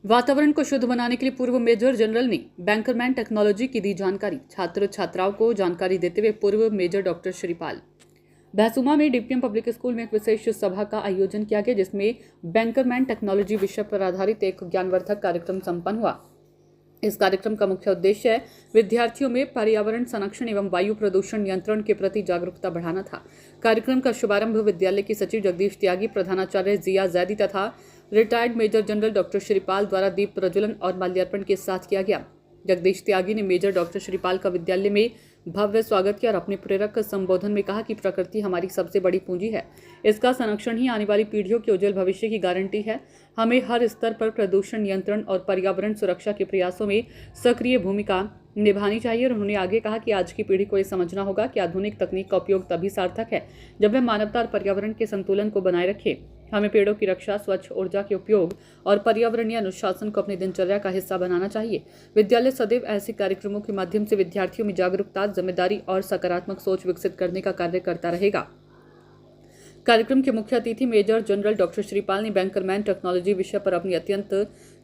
वातावरण को शुद्ध बनाने के लिए पूर्व मेजर जनरल ने बैंकरमैन टेक्नोलॉजी की दी जानकारी। छात्र छात्राओं को जानकारी देते हुए पूर्व मेजर डॉक्टर श्रीपाल। बहसुमा में डीपीएम पब्लिक स्कूल में एक विशेष सभा का आयोजन किया गया, जिसमें बैंकरमैन टेक्नोलॉजी विषय पर आधारित एक ज्ञानवर्धक कार्यक्रम संपन्न हुआ। इस कार्यक्रम का मुख्य उद्देश्य विद्यार्थियों में पर्यावरण संरक्षण एवं वायु प्रदूषण नियंत्रण के प्रति जागरूकता बढ़ाना था। कार्यक्रम का शुभारंभ विद्यालय के सचिव जगदीश त्यागी, प्रधानाचार्य जिया जैदी तथा retired major general doctor Shripal द्वारा दीप प्रज्वलन और माल्यार्पण के साथ किया गया। जगदीश त्यागी ने मेजर डॉक्टर श्रीपाल का विद्यालय में भव्य स्वागत किया और अपने प्रेरक संबोधन में कहा कि प्रकृति हमारी सबसे बड़ी पूंजी है। इसका संरक्षण ही आने वाली पीढ़ियों के उज्जवल भविष्य की गारंटी है। हमें हर स्तर पर प्रदूषण नियंत्रण और पर्यावरण सुरक्षा के प्रयासों में सक्रिय भूमिका निभानी चाहिए। और उन्होंने आगे कहा कि आज की पीढ़ी को ये समझना होगा कि आधुनिक तकनीक का उपयोग तभी सार्थक है जब वह मानवता और पर्यावरण के संतुलन को बनाए रखे। हमें पेड़ों की रक्षा, स्वच्छ ऊर्जा के उपयोग और पर्यावरणीय अनुशासन को अपनी दिनचर्या का हिस्सा बनाना चाहिए। विद्यालय सदैव ऐसे कार्यक्रमों के माध्यम से विद्यार्थियों में जागरूकता, जिम्मेदारी और सकारात्मक सोच विकसित करने का कार्य करता रहेगा। कार्यक्रम के मुख्य अतिथि मेजर जनरल डॉक्टर श्रीपाल ने बैंकरमैन टेक्नोलॉजी विषय पर अपनी अत्यंत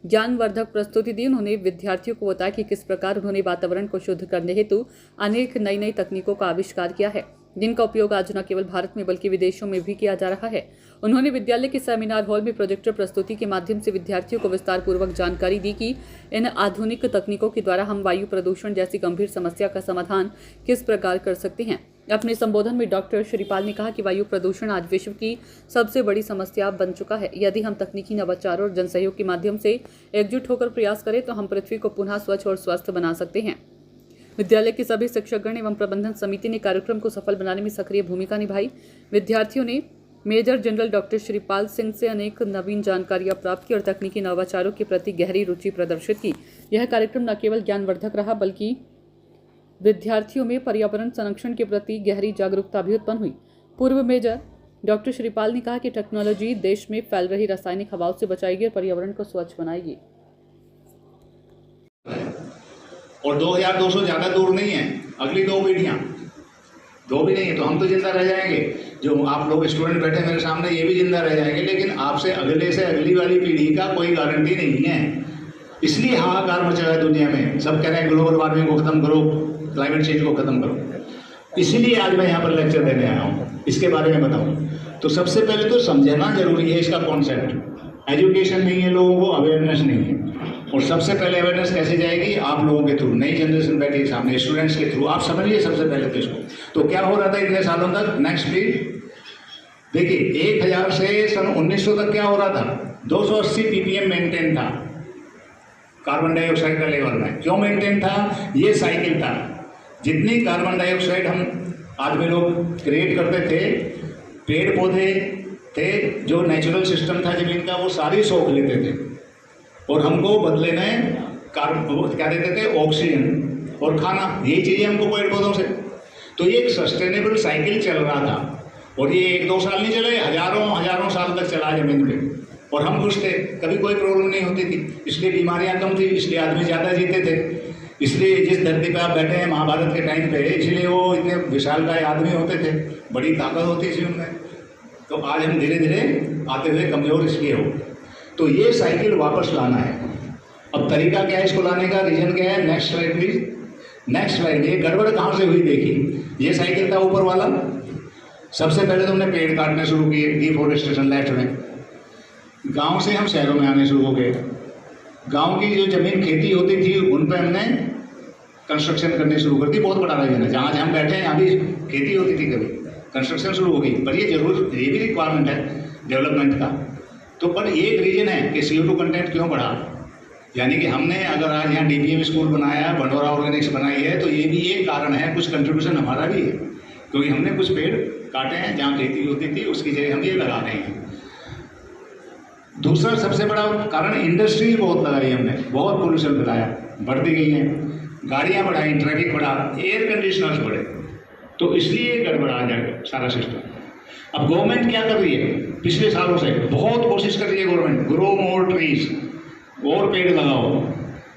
ज्ञानवर्धक प्रस्तुति दी। उन्होंने विद्यार्थियों को बताया कि किस प्रकार उन्होंने वातावरण को शुद्ध करने हेतु अनेक नई तकनीकों का आविष्कार किया है, जिनका उपयोग आज न केवल भारत में बल्कि विदेशों में भी किया जा रहा है। उन्होंने विद्यालय के सेमिनार हॉल में प्रोजेक्टर प्रस्तुति के माध्यम से विद्यार्थियों को विस्तार पूर्वक जानकारी दी कि इन आधुनिक तकनीकों के द्वारा हम वायु प्रदूषण जैसी गंभीर समस्या का समाधान किस प्रकार कर सकते हैं। अपने संबोधन में डॉक्टर श्रीपाल ने कहा कि वायु प्रदूषण आज विश्व की सबसे बड़ी समस्या बन चुका है। यदि हम तकनीकी नवाचार और जनसहयोग के माध्यम से एकजुट होकर प्रयास करें तो हम पृथ्वी को पुनः स्वच्छ और स्वस्थ बना सकते हैं। विद्यालय के सभी शिक्षकगण एवं प्रबंधन समिति ने कार्यक्रम को सफल बनाने में सक्रिय भूमिका निभाई। विद्यार्थियों ने major general doctor Shripal Singh से अनेक नवीन जानकारियां प्राप्त की और तकनीकी नवाचारों के प्रति गहरी रुचि प्रदर्शित की। यह कार्यक्रम न केवल ज्ञानवर्धक रहा बल्कि विद्यार्थियों में पर्यावरण संरक्षण के प्रति गहरी जागरूकता भी उत्पन्न हुई। पूर्व मेजर डॉक्टर श्रीपाल ने कहा कि टेक्नोलॉजी देश में फैल रही रासायनिक हवाओं से बचाएगी और पर्यावरण को स्वच्छ बनाएगी। और 2200 ज्यादा दूर नहीं है, अगली दो पीढ़ियां, दो भी नहीं है तो हम तो जिंदा रह जाएंगे। जो आप लोग स्टूडेंट बैठे मेरे सामने ये भी जिंदा रह जाएंगे, लेकिन आपसे अगले से अगली वाली पीढ़ी का कोई गारंटी नहीं है। इसलिए हाहाकार मचा है दुनिया में। सब कह रहे हैं ग्लोबल वार्मिंग को खत्म करो, क्लाइमेट चेंज को खत्म करो। इसीलिए आज मैं यहाँ पर लेक्चर देने आया हूँ, इसके बारे में बताऊँ। तो सबसे पहले तो समझना जरूरी है इसका कॉन्सेप्ट। एजुकेशन नहीं है, लोगों को अवेयरनेस नहीं है। और सबसे पहले अवेयरनेस कैसे जाएगी? आप लोगों के थ्रू, नई जनरेशन बैठी सामने, स्टूडेंट्स के थ्रू। आप समझिए सबसे पहले तो इसको। तो क्या हो रहा था इतने सालों तक? नेक्स्ट प्लीज देखिए, 1000 से सन 1900 तक क्या हो रहा था? 280 ppm मेंटेन था कार्बन डाइऑक्साइड का लेवल में। क्यों मेंटेन था? ये साइकिल था। जितनी कार्बन डाइऑक्साइड हम आदमी लोग क्रिएट करते थे, पेड़ पौधे थे, जो नेचुरल सिस्टम था जमीन का, वो सारी सोख लेते थे और हमको बदले में कार्बन क्या देते थे? ऑक्सीजन और खाना। यही चाहिए हमको पेड़ पौधों से। तो ये एक सस्टेनेबल साइकिल चल रहा था और ये 1-2 साल नहीं चले, हजारों साल तक चला जमीन पे। और हम खुश थे, कभी कोई प्रॉब्लम नहीं होती थी। इसलिए बीमारियां कम थी, इसलिए आदमी ज़्यादा जीते थे। इसलिए जिस धरती पे आप बैठे हैं महाभारत के टाइम पे, इसलिए वो इतने विशालकाय आदमी होते थे, बड़ी ताकत होती थी उनमें। तो आज हम धीरे धीरे आते हुए कमज़ोर इसलिए हो। तो ये साइकिल वापस लाना है। अब तरीका क्या है इसको लाने का? रीजन क्या है? Next slide please. Next slide. ये गड़बड़ कहाँ से हुई देखिए। ये साइकिल था ऊपर वाला। सबसे पहले तो हमने पेड़ काटने शुरू किए, डिफॉरेस्टेशन लेफ्ट में। गांव से हम शहरों में आने शुरू हो गए। गांव की जो जमीन खेती होती थी उन पे हमने कंस्ट्रक्शन करनी शुरू कर दी। बहुत बड़ा रीजन है। जहाँ हम बैठे हैं यहाँ भी खेती होती थी, कभी कंस्ट्रक्शन शुरू हो गई। पर ये भी रिक्वायरमेंट है डेवलपमेंट का। तो पर ये एक रीजन है कि CO2 कंटेंट क्यों बढ़ा। यानी कि हमने अगर आज यहाँ DPM स्कूल बनाया, भंडोरा ऑर्गेनिक्स बनाई है, तो ये भी एक कारण है, कुछ कंट्रीब्यूशन हमारा भी है, क्योंकि हमने कुछ पेड़ काटे हैं जहाँ खेती होती थी, उसकी जगह हम ये लगा रहे हैं। दूसरा सबसे बड़ा कारण इंडस्ट्री बहुत लगाई हमने, बहुत पोल्यूशन फैलाया, बढ़ती गई हैं, गाड़ियाँ बढ़ाई, ट्रैफिक बढ़ा, एयर कंडीशनर्स बढ़े। तो इसलिए गड़बड़ा जाएगा सारा सिस्टम। अब गवर्नमेंट क्या कर रही है? पिछले सालों से बहुत कोशिश कर रही है गवर्नमेंट, ग्रो मोर ट्रीज, और पेड़ लगाओ।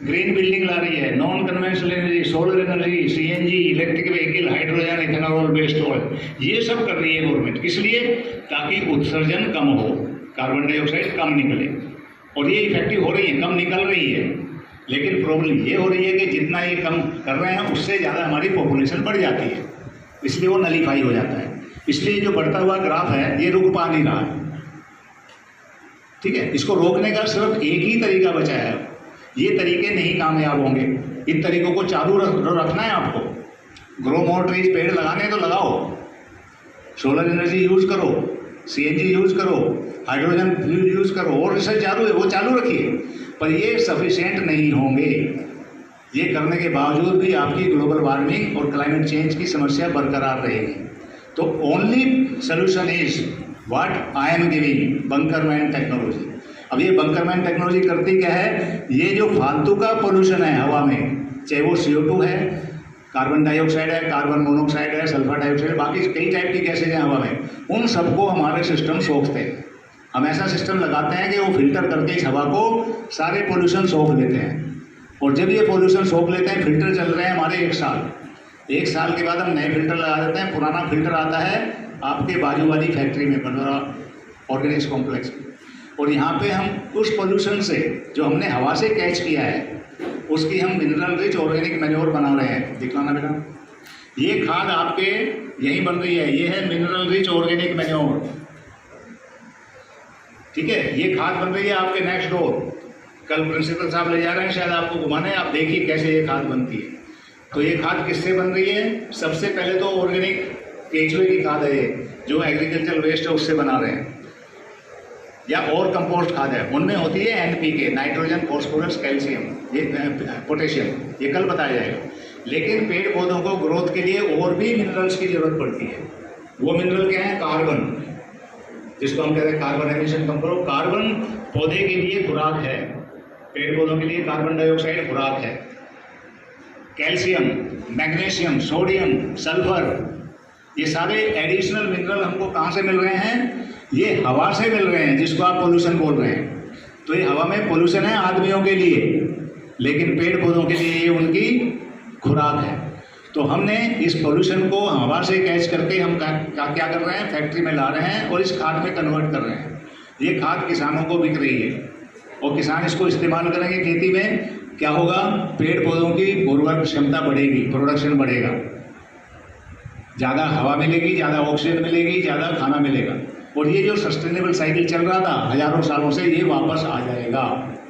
ग्रीन बिल्डिंग ला रही है, non conventional energy, solar energy, CNG, electric vehicle, hydrogen, ethanol based oil, ये सब कर रही है गवर्नमेंट। किस लिए? ताकि उत्सर्जन कम हो, कार्बन डाइऑक्साइड कम निकले। और ये इफेक्टिव हो रही है, कम निकल रही है। लेकिन प्रॉब्लम ये हो रही है कि जितना ये कम कर रहे हैं उससे ज़्यादा हमारी पॉपुलेशन बढ़ जाती है, इसलिए वो नलीफाई हो जाता है। इसलिए जो बढ़ता हुआ ग्राफ है ये रुक पा नहीं रहा है। ठीक है, इसको रोकने का सिर्फ एक ही तरीका बचा है। ये तरीके नहीं कामयाब होंगे, इन तरीकों को चालू रखना है आपको। ग्रो मोर ट्रीज, पेड़ लगाने तो लगाओ, सोलर एनर्जी यूज़ करो, सीएनजी यूज़ करो, हाइड्रोजन फ्यूल यूज़ करो, और रिसर्च चालू है वो चालू रखिए। पर ये सफिशिएंट नहीं होंगे। ये करने के बावजूद भी आपकी ग्लोबल वार्मिंग और क्लाइमेट चेंज की समस्या बरकरार रहेगी। तो only solution is what I am giving, Bunkerman technology. अब ये बंकरमैन टेक्नोलॉजी करती क्या है? ये जो फालतू का पोल्यूशन है हवा में, चाहे वो CO2 है, कार्बन डाइऑक्साइड है, कार्बन मोनोऑक्साइड है, सल्फर डाइऑक्साइड, बाकी कई टाइप की गैसेज हैं हवा में, उन सबको हमारे सिस्टम सोखते हैं। हम ऐसा सिस्टम लगाते हैं कि वो फिल्टर करके इस हवा को सारे पोल्यूशन सोख लेते हैं। और जब ये पोल्यूशन सोख लेते हैं, फिल्टर चल रहे हैं हमारे 1 साल के बाद हम नए फिल्टर लगा देते हैं। पुराना फिल्टर आता है आपके बाजू वाली फैक्ट्री में, बंडोरा ऑर्गेनिक्स कॉम्प्लेक्स में, और यहाँ पे हम उस पोल्यूशन से जो हमने हवा से कैच किया है उसकी हम मिनरल रिच ऑर्गेनिक मैन्योर बना रहे हैं। दिखलाना बेटा, ये खाद आपके यहीं बन रही है, ये है मिनरल रिच ऑर्गेनिक मैन्योर। ठीक है, ये खाद बन रही है आपके नेक्स्ट डोर। कल प्रिंसिपल साहब ले जा रहे हैं शायद आपको घुमाने, आप देखिए कैसे ये खाद बनती है। तो ये खाद किससे बन रही है? सबसे पहले तो ऑर्गेनिक केंचुए की खाद है ये, जो एग्रीकल्चर वेस्ट है उससे बना रहे हैं, या और कंपोस्ट खाद है। उनमें होती है NPK, नाइट्रोजन, फॉस्फोरस, कैल्शियम, ये पोटेशियम, ये कल बताया जाएगा। लेकिन पेड़ पौधों को ग्रोथ के लिए और भी मिनरल्स की जरूरत पड़ती है। वो मिनरल क्या है? कार्बन, जिसको हम कहते हैं कार्बन एमिशन कम करो। कार्बन पौधे के लिए खुराक है, पेड़ पौधों के लिए कार्बन डाइऑक्साइड खुराक है। कैल्शियम, मैग्नीशियम, सोडियम, सल्फर, ये सारे एडिशनल मिनरल हमको कहाँ से मिल रहे हैं? ये हवा से मिल रहे हैं, जिसको आप पोल्यूशन बोल रहे हैं। तो ये हवा में पोल्यूशन है आदमियों के लिए, लेकिन पेड़ पौधों के लिए ये उनकी खुराक है। तो हमने इस पोल्यूशन को हवा से कैच करके हम क्या कर रहे हैं? फैक्ट्री में ला रहे हैं और इस खाद में कन्वर्ट कर रहे हैं। ये खाद किसानों को बिक रही है और किसान इसको इस्तेमाल करेंगे खेती में। क्या होगा? पेड़ पौधों की उर्वरक क्षमता बढ़ेगी, प्रोडक्शन बढ़ेगा, ज़्यादा हवा मिलेगी, ज़्यादा ऑक्सीजन मिलेगी, ज़्यादा खाना मिलेगा। और ये जो सस्टेनेबल साइकिल चल रहा था हजारों सालों से, ये वापस आ जाएगा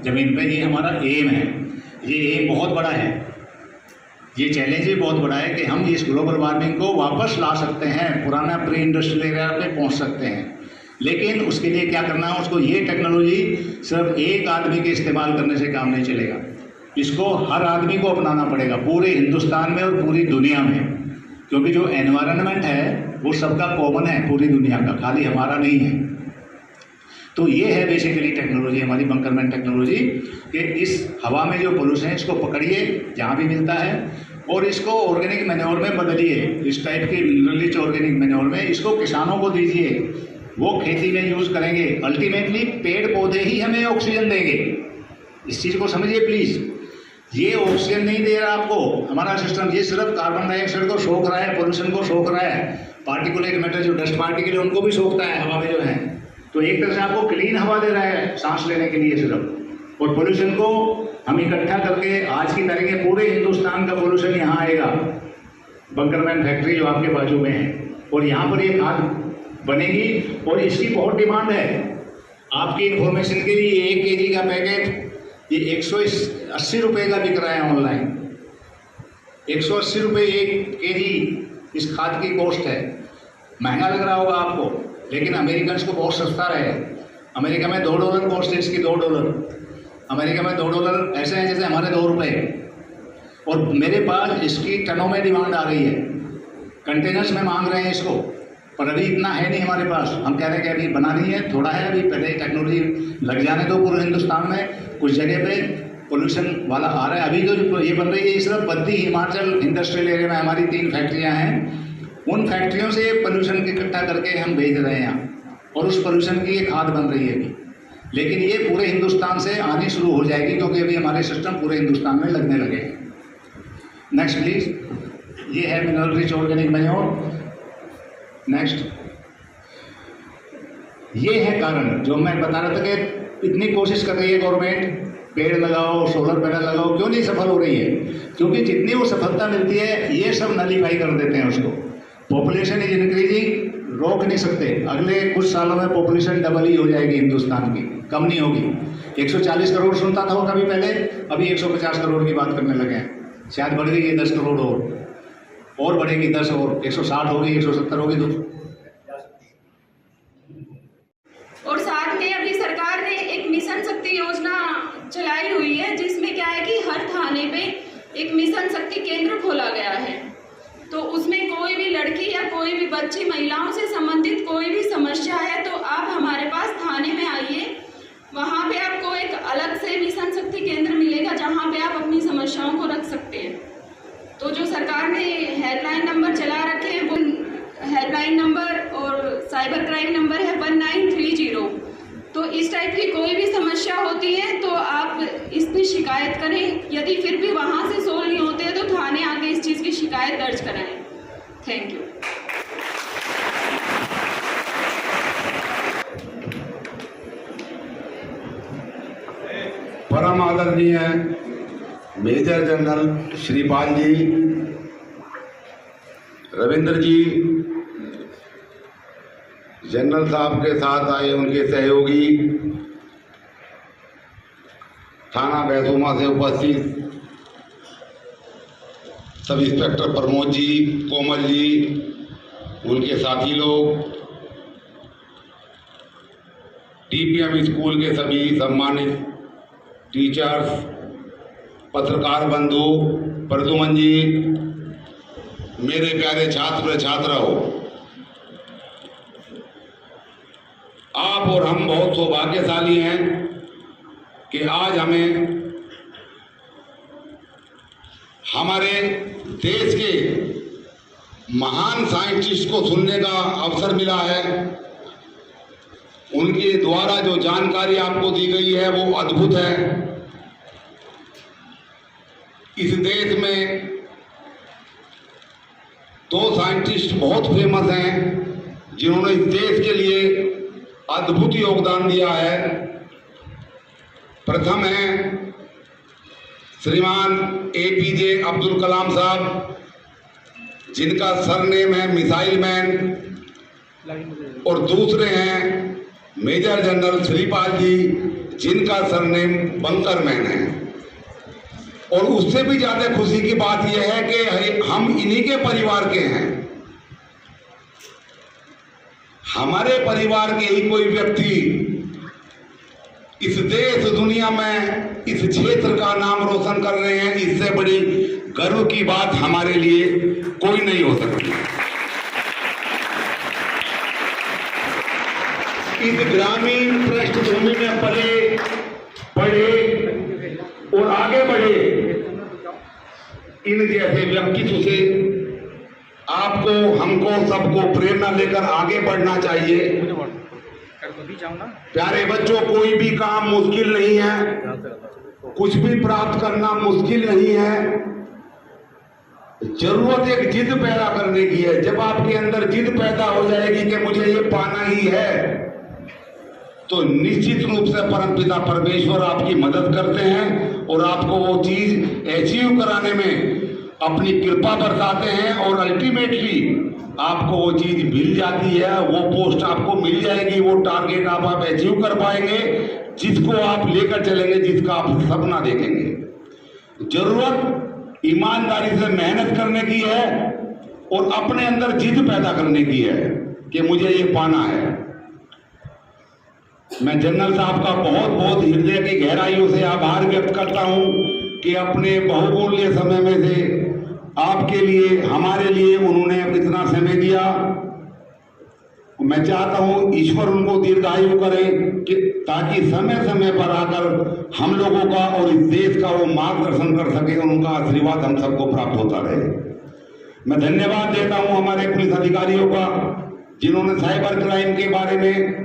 ज़मीन पे। ये हमारा एम है, ये एम बहुत बड़ा है, ये चैलेंज भी बहुत बड़ा है कि हम इस ग्लोबल वार्मिंग को वापस ला सकते हैं, पुराना प्री इंडस्ट्रियल एरा पे पहुंच सकते हैं। लेकिन उसके लिए क्या करना है? उसको ये टेक्नोलॉजी सिर्फ एक आदमी के इस्तेमाल करने से काम नहीं चलेगा, इसको हर आदमी को अपनाना पड़ेगा, पूरे हिंदुस्तान में और पूरी दुनिया में। क्योंकि जो एनवायरनमेंट है वो सबका कॉमन है, पूरी दुनिया का, खाली हमारा नहीं है। तो ये है बेसिकली टेक्नोलॉजी, हमारी बंकरमैन टेक्नोलॉजी, कि इस हवा में जो पोल्यूशन है इसको पकड़िए जहाँ भी मिलता है और इसको ऑर्गेनिक मैन्योर में बदलिए, इस टाइप के मिनरल रिच ऑर्गेनिक मैन्योर में। इसको किसानों को दीजिए, वो खेती में यूज़ करेंगे। अल्टीमेटली पेड़ पौधे ही हमें ऑक्सीजन देंगे, इस चीज़ को समझिए प्लीज़। ये ऑक्सीजन नहीं दे रहा आपको हमारा सिस्टम, ये सिर्फ कार्बन डाइऑक्साइड को सोख रहा है, पोल्यूशन को सोख रहा है। पार्टिकुलेट मैटर जो डस्ट पार्टिकल है उनको भी सोखता है हवा में जो है। तो एक तरह से आपको क्लीन हवा दे रहा है सांस लेने के लिए सिर्फ, और पोल्यूशन को हम इकट्ठा करके आज की तारीख में पूरे हिंदुस्तान का पोल्यूशन यहाँ आएगा। बंकरमैन फैक्ट्री जो आपके बाजू में है, और यहाँ पर ये खाद बनेगी और इसकी बहुत डिमांड है। आपकी इंफॉर्मेशन के लिए 1 kg का पैकेट ये 180 रुपये का बिक रहा है ऑनलाइन। 180 रुपये 1 kg इस खाद की कॉस्ट है। महंगा लग रहा होगा आपको, लेकिन अमेरिकन को बहुत सस्ता रहे। अमेरिका में $2 कॉस्ट है इसकी, $2। अमेरिका में $2 ऐसे हैं जैसे हमारे 2 रुपये। और मेरे पास इसकी टनों में डिमांड आ रही है, कंटेनर्स में मांग रहे हैं इसको, पर अभी इतना है नहीं हमारे पास। हम कह रहे हैं कि अभी बना नहीं है, थोड़ा है अभी, पहले टेक्नोलॉजी लग जाने दो पूरे हिंदुस्तान में। कुछ जगह पे पोल्यूशन वाला आ रहा है। अभी जो ये बन रही है सिर्फ बद्दी हिमाचल इंडस्ट्रियल एरिया में हमारी 3 फैक्ट्रियाँ हैं, उन फैक्ट्रियों से पोल्यूशन इकट्ठा करके हम भेज रहे हैं यहाँ, और उस पोल्यूशन की ये खाद बन रही है अभी। लेकिन ये पूरे हिंदुस्तान से आनी शुरू हो जाएगी, क्योंकि अभी हमारे सिस्टम पूरे हिंदुस्तान में लगने लगे हैं। नेक्स्ट प्लीज, ये है mineral rich organic manure. Next, ये है कारण जो मैं बता रहा था कि इतनी कोशिश कर रही है गवर्नमेंट, पेड़ लगाओ, सोलर पैनल लगाओ, क्यों नहीं सफल हो रही है? क्योंकि जितनी वो सफलता मिलती है ये सब नलीफाई कर देते हैं उसको। पॉपुलेशन इज इंक्रीजिंग, रोक नहीं सकते। अगले कुछ सालों में पॉपुलेशन डबल ही हो जाएगी हिंदुस्तान की, कम नहीं होगी। 140 करोड़ सुनता था वो कभी पहले, अभी 150 करोड़ की बात करने लगे हैं। शायद बढ़ गई है 10 करोड़ और बढ़ेगी 10 और 160 होगी, 170 होगी तो। और साथ में अभी सरकार ने एक मिशन शक्ति योजना चलाई हुई है, जिसमें क्या है कि हर थाने पे एक मिशन शक्ति केंद्र खोला गया है। तो उसमें कोई भी लड़की या कोई भी बच्ची, महिलाओं से संबंधित कोई भी समस्या है तो आप हमारे पास थाने में आइए। वहाँ पे आपको एक अलग से मिशन शक्ति केंद्र मिलेगा जहाँ पे आप अपनी समस्याओं को रख सकते हैं। तो जो सरकार ने हेल्पलाइन नंबर चला रखे हैं वो हेल्पलाइन नंबर और साइबर क्राइम नंबर है 1930। तो इस टाइप की कोई भी समस्या होती है तो आप इस पर शिकायत करें। यदि फिर भी वहाँ से सोल्व नहीं होते हैं तो थाने आके इस चीज़ की शिकायत दर्ज कराएं। Thank you. परम आदरणीय मेजर जनरल श्रीपाल जी, रविंद्र जी, जनरल साहब के साथ आए उनके सहयोगी, थाना बैतूमा से उपस्थित सब इंस्पेक्टर प्रमोद जी, कोमल जी, उनके साथी लोग, डीपीएम स्कूल के सभी सम्मानित टीचर्स, पत्रकार बंधु, प्रदुमन जी, मेरे प्यारे छात्र छात्राओं, आप और हम बहुत सौभाग्यशाली हैं कि आज हमें हमारे देश के महान साइंटिस्ट को सुनने का अवसर मिला है। उनके द्वारा जो जानकारी आपको दी गई है वो अद्भुत है। इस देश में 2 साइंटिस्ट बहुत फेमस हैं जिन्होंने इस देश के लिए अद्भुत योगदान दिया है। प्रथम है श्रीमान APJ अब्दुल कलाम साहब, जिनका सरनेम है मिसाइल मैन, और दूसरे हैं मेजर जनरल श्रीपाल जी, जिनका सरनेम बंकर मैन है। और उससे भी ज्यादा खुशी की बात यह है कि हम इन्हीं के परिवार के हैं। हमारे परिवार के ही कोई व्यक्ति इस देश दुनिया में इस क्षेत्र का नाम रोशन कर रहे हैं, इससे बड़ी गर्व की बात हमारे लिए कोई नहीं हो सकती। इस ग्रामीण पृष्ठभूमि में पले पढ़े और आगे बढ़े इन जैसे व्यक्तित्व से आपको, हमको, सबको प्रेरणा लेकर आगे बढ़ना चाहिए। प्यारे बच्चों, कोई भी काम मुश्किल नहीं है, कुछ भी प्राप्त करना मुश्किल नहीं है। जरूरत एक जिद पैदा करने की है। जब आपके अंदर जिद पैदा हो जाएगी कि मुझे ये पाना ही है, तो निश्चित रूप से परमपिता परमेश्वर आपकी मदद करते हैं और आपको वो चीज अचीव कराने में अपनी कृपा बरसाते हैं और अल्टीमेटली आपको वो चीज मिल जाती है। वो पोस्ट आपको मिल जाएगी, वो टारगेट आप अचीव कर पाएंगे जिसको आप लेकर चलेंगे, जिसका आप सपना देखेंगे। जरूरत ईमानदारी से मेहनत करने की है और अपने अंदर जिद पैदा करने की है कि मुझे ये पाना है। मैं जनरल साहब का बहुत बहुत हृदय की गहराइयों से आभार व्यक्त करता हूं कि अपने बहुमूल्य समय में से आपके लिए, हमारे लिए उन्होंने इतना समय दिया। मैं चाहता हूं ईश्वर उनको दीर्घायु करे कि ताकि समय समय पर आकर हम लोगों का और इस देश का वो मार्गदर्शन कर सके, उनका आशीर्वाद हम सबको प्राप्त होता रहे। मैं धन्यवाद देता हूं हमारे पुलिस अधिकारियों का, जिन्होंने साइबर क्राइम के बारे में,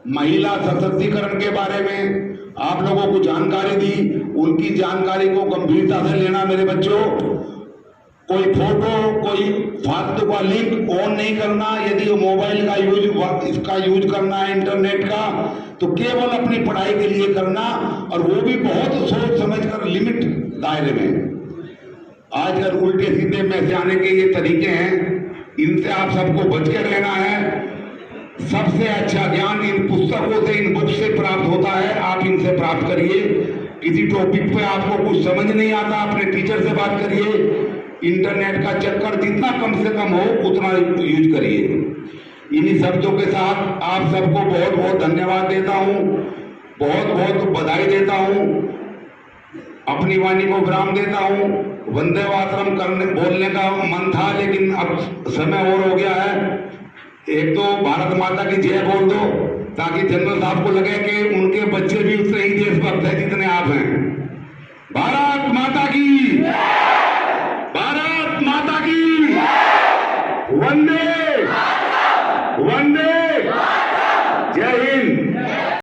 महिला सशक्तिकरण के बारे में आप लोगों को जानकारी दी। उनकी जानकारी को गंभीरता से लेना मेरे बच्चों। कोई फोटो, कोई फालतू का लिंक ऑन नहीं करना। यदि मोबाइल का इसका यूज करना है इंटरनेट का, तो केवल अपनी पढ़ाई के लिए करना, और वो भी बहुत सोच समझ कर लिमिट दायरे में। आजकल उल्टे सीधे मैसेज आने के ये तरीके हैं, इनसे आप सबको बच के रहना है। सबसे अच्छा ज्ञान इन पुस्तकों से, इन बुक से प्राप्त होता है, आप इनसे प्राप्त करिए। किसी टॉपिक पे आपको कुछ समझ नहीं आता, अपने टीचर से बात करिए। इंटरनेट का चक्कर जितना कम से कम हो उतना यूज करिए। इन्हीं शब्दों के साथ आप सबको बहुत बहुत धन्यवाद देता हूँ, बहुत बहुत बधाई देता हूँ, अपनी वाणी को विराम देता हूँ। वंदे मातरम बोलने का मन था, लेकिन अब समय और हो गया है। एक तो भारत माता की जय बोल दो, ताकि जनरल साहब को लगे कि उनके बच्चे भी उतने ही देशभक्त हैं जितने आप हैं। भारत माता की, भारत माता की, वंदे वंदे, जय हिंद।